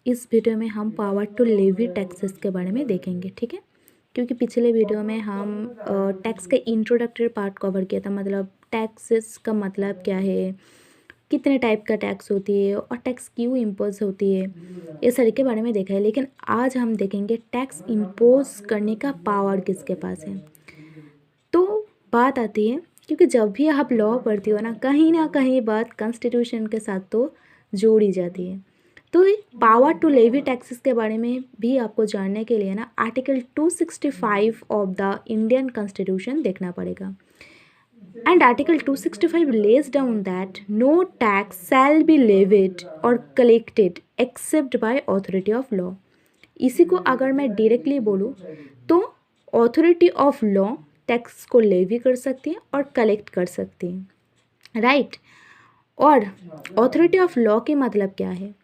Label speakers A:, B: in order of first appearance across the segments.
A: इस वीडियो में हम पावर टू लेवी टैक्सेस के बारे में देखेंगे, ठीक है। क्योंकि पिछले वीडियो में हम टैक्स के इंट्रोडक्टरी पार्ट कवर किया था, मतलब टैक्सेस का मतलब क्या है, कितने टाइप का टैक्स होती है और टैक्स क्यों इम्पोज होती है, ये सारे के बारे में देखा है। लेकिन आज हम देखेंगे टैक्स इम्पोज करने का पावर किसके पास है। तो बात आती है, क्योंकि जब भी आप लॉ पढ़ती हो ना कहीं बात कॉन्स्टिट्यूशन के साथ तो जोड़ी जाती है। तो पावर टू लेवी टैक्सेस के बारे में भी आपको जानने के लिए ना article 265 of the Indian constitution देखना पड़ेगा। And article 265 lays down that no tax shall be levied or collected except by authority of law। इसी को अगर मैं डायरेक्टली बोलूँ तो ऑथोरिटी ऑफ लॉ टैक्स को लेवी कर सकती है और कलेक्ट कर सकती है, राइट। और ऑथोरिटी ऑफ लॉ के मतलब क्या है,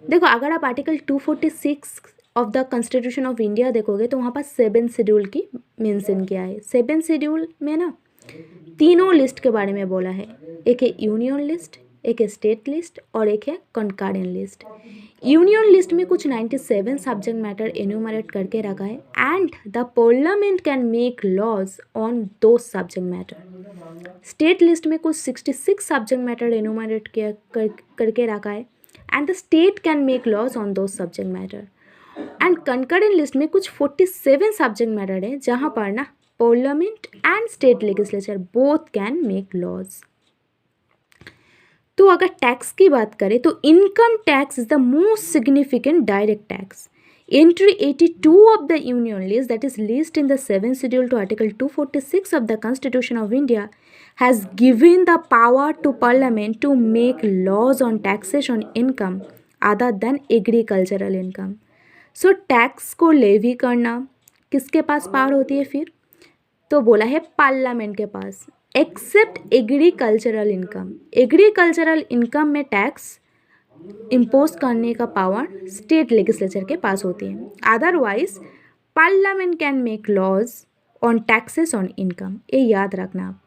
A: देखो अगर आप article 246 of the constitution of India देखोगे तो वहाँ पर 7 शेड्यूल की मेंशन किया है। 7 शेड्यूल में ना तीनों लिस्ट के बारे में बोला है, एक है यूनियन लिस्ट, एक है स्टेट लिस्ट और एक है कंकरेंट लिस्ट। यूनियन लिस्ट में कुछ 97 सब्जेक्ट मैटर एन्यूमरेट करके रखा है and the parliament can make laws on those subject matter. State list में कुछ 66 सब्जेक्ट मैटर एन्यूमरेट करके रखा है and the state can make laws on those subject matter. And concurrent list में कुछ 47 सब्जेक्ट मैटर है जहाँ पर ना parliament and state legislature both can make laws. तो अगर टैक्स की बात करें तो income tax is the most significant direct tax. Entry 82 of the union list that is list in the 7th schedule to article 246 of the constitution of India has given the power to parliament to make laws on taxation on income other than agricultural income. So tax को levy करना किसके पास power होती है फिर, तो बोला है parliament के पास, except agricultural income. Agricultural income में टैक्स इम्पोज करने का पावर स्टेट लेजिस्लेचर के पास होती है। Otherwise parliament can make laws on taxes on income, ये याद रखना आप।